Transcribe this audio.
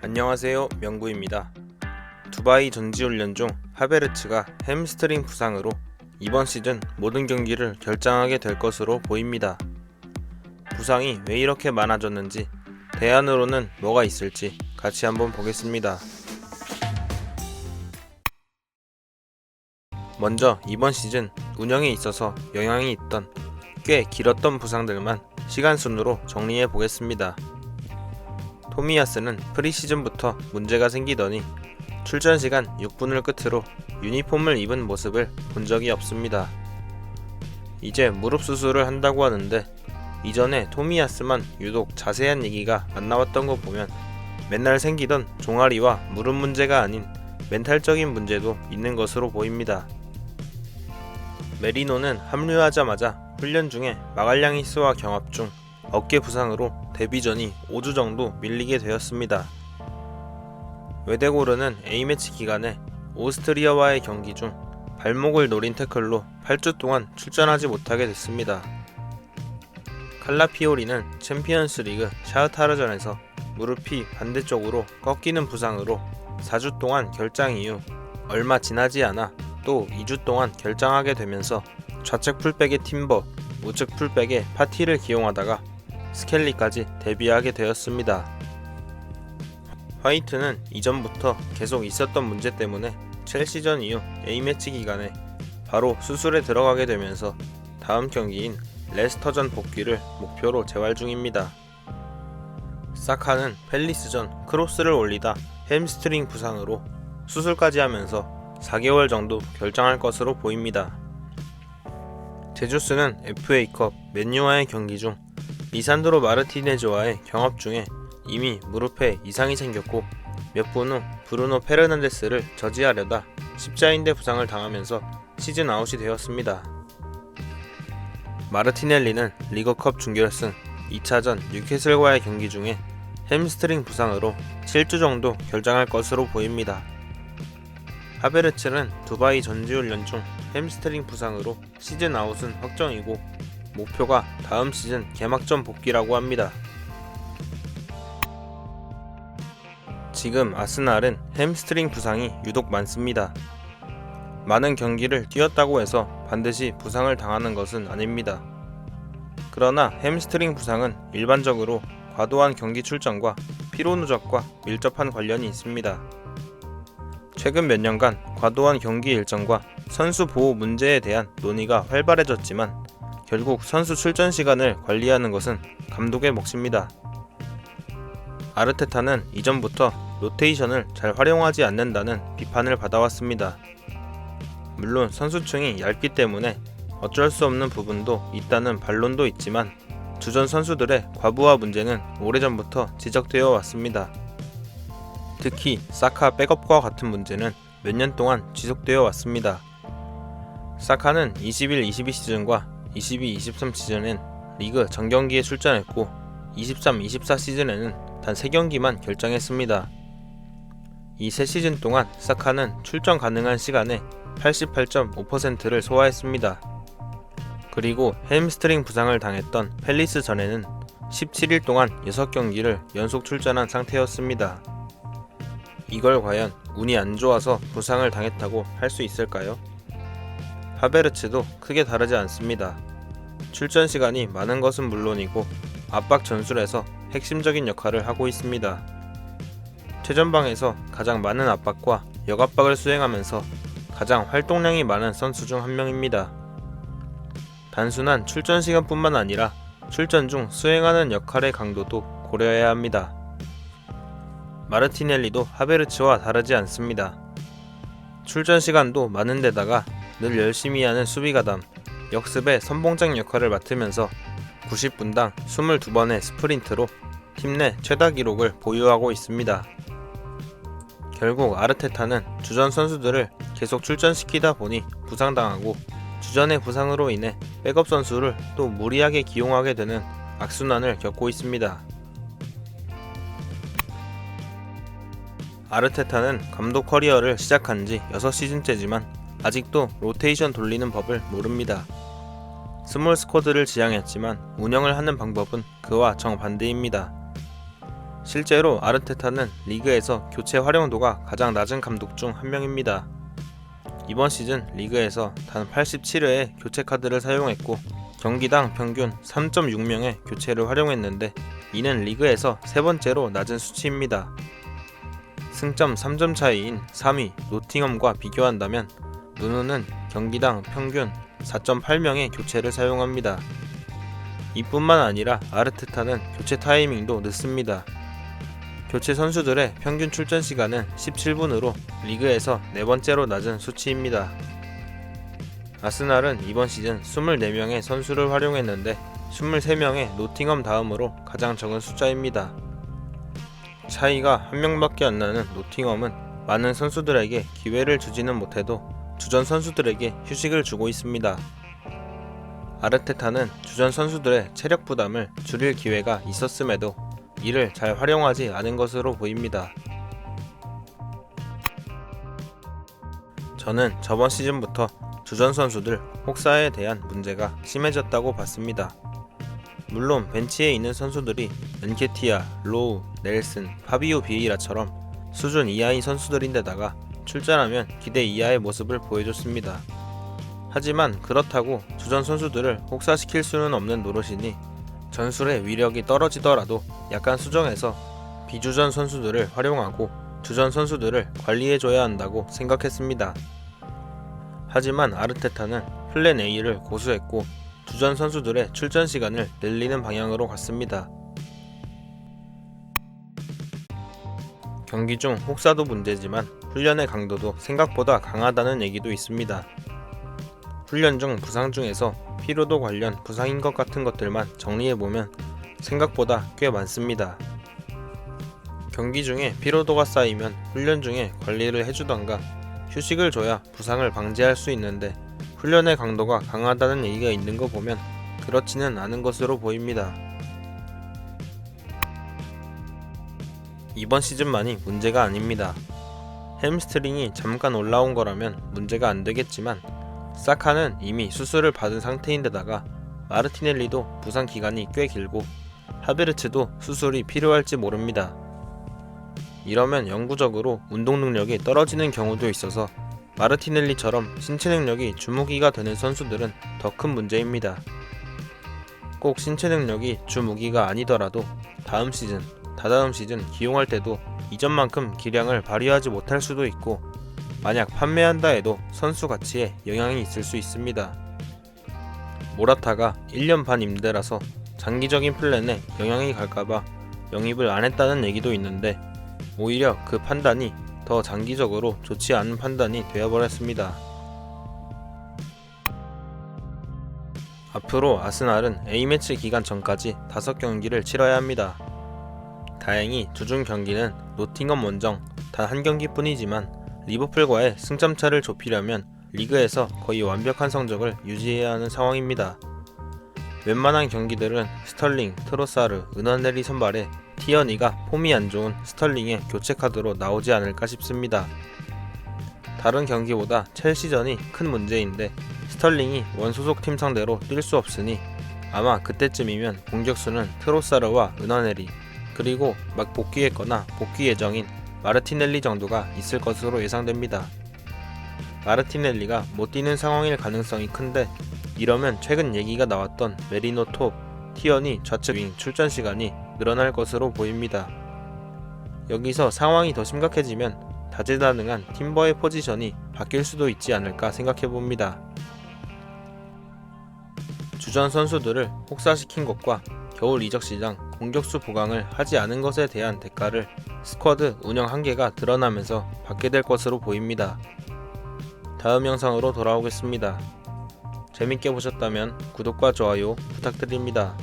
안녕하세요, 명구입니다. 두바이 전지훈련 중 하베르츠가 햄스트링 부상으로 이번 시즌 모든 경기를 결장하게 될 것으로 보입니다. 부상이 왜 이렇게 많아졌는지, 대안으로는 뭐가 있을지 같이 한번 보겠습니다. 먼저 이번 시즌 운영에 있어서 영향이 있던 꽤 길었던 부상들만 시간 순으로 정리해 보겠습니다. 토미야스는 프리시즌부터 문제가 생기더니 출전 시간 6분을 끝으로 유니폼을 입은 모습을 본 적이 없습니다. 이제 무릎 수술을 한다고 하는데 이전에 토미야스만 유독 자세한 얘기가 안 나왔던 거 보면 맨날 생기던 종아리와 무릎 문제가 아닌 멘탈적인 문제도 있는 것으로 보입니다. 메리노는 합류하자마자 훈련 중에 마갈량이스와 경합 중 어깨 부상으로 데뷔 전이 5주 정도 밀리게 되었습니다. 웨데고르는 A매치 기간에 오스트리아와의 경기 중 발목을 노린 태클로 8주 동안 출전하지 못하게 됐습니다. 칼라피오리는 챔피언스 리그 샤흐타르전에서 무릎이 반대쪽으로 꺾이는 부상으로 4주 동안 결장 이후 얼마 지나지 않아 또 2주 동안 결장하게 되면서 좌측 풀백의 팀버, 우측 풀백의 파티를 기용하다가 스켈리까지 데뷔하게 되었습니다. 화이트는 이전부터 계속 있었던 문제 때문에 첼시전 이후 A매치 기간에 바로 수술에 들어가게 되면서 다음 경기인 레스터전 복귀를 목표로 재활 중입니다. 사카는 팰리스전 크로스를 올리다 햄스트링 부상으로 수술까지 하면서 4개월 정도 결장할 것으로 보입니다. 제주스는 FA컵 맨유와의 경기 중 리산드로 마르티네즈와의 경합 중에 이미 무릎에 이상이 생겼고 몇 분 후 브루노 페르난데스를 저지하려다 십자인대 부상을 당하면서 시즌 아웃이 되었습니다. 마르티넬리는 리그컵 준결승 2차전 뉴캐슬과의 경기 중에 햄스트링 부상으로 7주 정도 결장할 것으로 보입니다. 하베르츠는 두바이 전지훈련 중 햄스트링 부상으로 시즌 아웃은 확정이고 목표가 다음 시즌 개막전 복귀라고 합니다. 지금 아스날은 햄스트링 부상이 유독 많습니다. 많은 경기를 뛰었다고 해서 반드시 부상을 당하는 것은 아닙니다. 그러나 햄스트링 부상은 일반적으로 과도한 경기 출전과 피로 누적과 밀접한 관련이 있습니다. 최근 몇 년간 과도한 경기 일정과 선수 보호 문제에 대한 논의가 활발해졌지만 결국 선수 출전 시간을 관리하는 것은 감독의 몫입니다. 아르테타는 이전부터 로테이션을 잘 활용하지 않는다는 비판을 받아왔습니다. 물론 선수층이 얇기 때문에 어쩔 수 없는 부분도 있다는 반론도 있지만 주전 선수들의 과부하 문제는 오래전부터 지적되어 왔습니다. 특히 사카 백업과 같은 문제는 몇 년 동안 지속되어 왔습니다. 사카는 21-22 시즌과 22-23 시즌엔 리그 전경기에 출전했고 23-24 시즌에는 단 3경기만 결장했습니다. 이 3시즌 동안 사카는 출전 가능한 시간의 88.5%를 소화했습니다. 그리고 햄스트링 부상을 당했던 팰리스 전에는 17일 동안 6경기를 연속 출전한 상태였습니다. 이걸 과연 운이 안 좋아서 부상을 당했다고 할 수 있을까요? 하베르츠도 크게 다르지 않습니다. 출전 시간이 많은 것은 물론이고 압박 전술에서 핵심적인 역할을 하고 있습니다. 최전방에서 가장 많은 압박과 역압박을 수행하면서 가장 활동량이 많은 선수 중 한 명입니다. 단순한 출전 시간뿐만 아니라 출전 중 수행하는 역할의 강도도 고려해야 합니다. 마르티넬리도 하베르츠와 다르지 않습니다. 출전 시간도 많은 데다가 늘 열심히 하는 수비가담, 역습의 선봉장 역할을 맡으면서 90분당 22번의 스프린트로 팀 내 최다 기록을 보유하고 있습니다. 결국 아르테타는 주전 선수들을 계속 출전시키다 보니 부상당하고 주전의 부상으로 인해 백업 선수를 또 무리하게 기용하게 되는 악순환을 겪고 있습니다. 아르테타는 감독 커리어를 시작한 지 6시즌째지만 아직도 로테이션 돌리는 법을 모릅니다. 스몰 스쿼드를 지향했지만 운영을 하는 방법은 그와 정반대입니다. 실제로 아르테타는 리그에서 교체 활용도가 가장 낮은 감독 중 한 명입니다. 이번 시즌 리그에서 단 87회의 교체 카드를 사용했고 경기당 평균 3.6명의 교체를 활용했는데 이는 리그에서 세 번째로 낮은 수치입니다. 승점 3점 차이인 3위 노팅엄과 비교한다면 누누는 경기당 평균 4.8명의 교체를 사용합니다. 이뿐만 아니라 아르테타는 교체 타이밍도 늦습니다. 교체 선수들의 평균 출전 시간은 17분으로 리그에서 네 번째로 낮은 수치입니다. 아스날은 이번 시즌 24명의 선수를 활용했는데 23명의 노팅엄 다음으로 가장 적은 숫자입니다. 차이가 한 명밖에 안 나는 노팅엄은 많은 선수들에게 기회를 주지는 못해도 주전 선수들에게 휴식을 주고 있습니다. 아르테타는 주전 선수들의 체력 부담을 줄일 기회가 있었음에도 이를 잘 활용하지 않은 것으로 보입니다. 저는 저번 시즌부터 주전 선수들 혹사에 대한 문제가 심해졌다고 봤습니다. 물론 벤치에 있는 선수들이 엔케티아, 로우, 넬슨, 파비오 비에이라처럼 수준 이하의 선수들인데다가 출전하면 기대 이하의 모습을 보여줬습니다. 하지만 그렇다고 주전 선수들을 혹사시킬 수는 없는 노릇이니 전술의 위력이 떨어지더라도 약간 수정해서 비주전 선수들을 활용하고 주전 선수들을 관리해줘야 한다고 생각했습니다. 하지만 아르테타는 플랜 A를 고수했고 주전 선수들의 출전 시간을 늘리는 방향으로 갔습니다. 경기 중 혹사도 문제지만 훈련의 강도도 생각보다 강하다는 얘기도 있습니다. 훈련 중 부상 중에서 피로도 관련 부상인 것 같은 것들만 정리해보면 생각보다 꽤 많습니다. 경기 중에 피로도가 쌓이면 훈련 중에 관리를 해주던가 휴식을 줘야 부상을 방지할 수 있는데 훈련의 강도가 강하다는 얘기가 있는 거 보면 그렇지는 않은 것으로 보입니다. 이번 시즌만이 문제가 아닙니다. 햄스트링이 잠깐 올라온 거라면 문제가 안 되겠지만 사카는 이미 수술을 받은 상태인데다가 마르티넬리도 부상 기간이 꽤 길고 하베르츠도 수술이 필요할지 모릅니다. 이러면 영구적으로 운동 능력이 떨어지는 경우도 있어서 마르티넬리처럼 신체 능력이 주무기가 되는 선수들은 더 큰 문제입니다. 꼭 신체 능력이 주무기가 아니더라도 다음 시즌, 다다음 시즌 기용할 때도 이전만큼 기량을 발휘하지 못할 수도 있고 만약 판매한다 해도 선수 가치에 영향이 있을 수 있습니다. 모라타가 1년 반 임대라서 장기적인 플랜에 영향이 갈까봐 영입을 안 했다는 얘기도 있는데 오히려 그 판단이 더 장기적으로 좋지 않은 판단이 되어버렸습니다. 앞으로 아스날은 A매치 기간 전까지 5경기를 치러야 합니다. 다행히 주중 경기는 노팅엄 원정 단 한 경기뿐이지만 리버풀과의 승점차를 좁히려면 리그에서 거의 완벽한 성적을 유지해야 하는 상황입니다. 웬만한 경기들은 스털링, 트로사르, 은하네리 선발에 티어니가 폼이 안 좋은 스털링의 교체 카드로 나오지 않을까 싶습니다. 다른 경기보다 첼시전이 큰 문제인데 스털링이 원소속 팀 상대로 뛸 수 없으니 아마 그때쯤이면 공격수는 트로사르와 은하네리 그리고 막 복귀했거나 복귀 예정인 마르티넬리 정도가 있을 것으로 예상됩니다. 마르티넬리가 못 뛰는 상황일 가능성이 큰데 이러면 최근 얘기가 나왔던 메리노 톱, 티어니 좌측 윙 출전 시간이 늘어날 것으로 보입니다. 여기서 상황이 더 심각해지면 다재다능한 팀버의 포지션이 바뀔 수도 있지 않을까 생각해봅니다. 주전 선수들을 혹사시킨 것과 겨울 이적 시장 공격수 보강을 하지 않은 것에 대한 대가를 스쿼드 운영 한계가 드러나면서 받게 될 것으로 보입니다. 다음 영상으로 돌아오겠습니다. 재밌게 보셨다면 구독과 좋아요 부탁드립니다.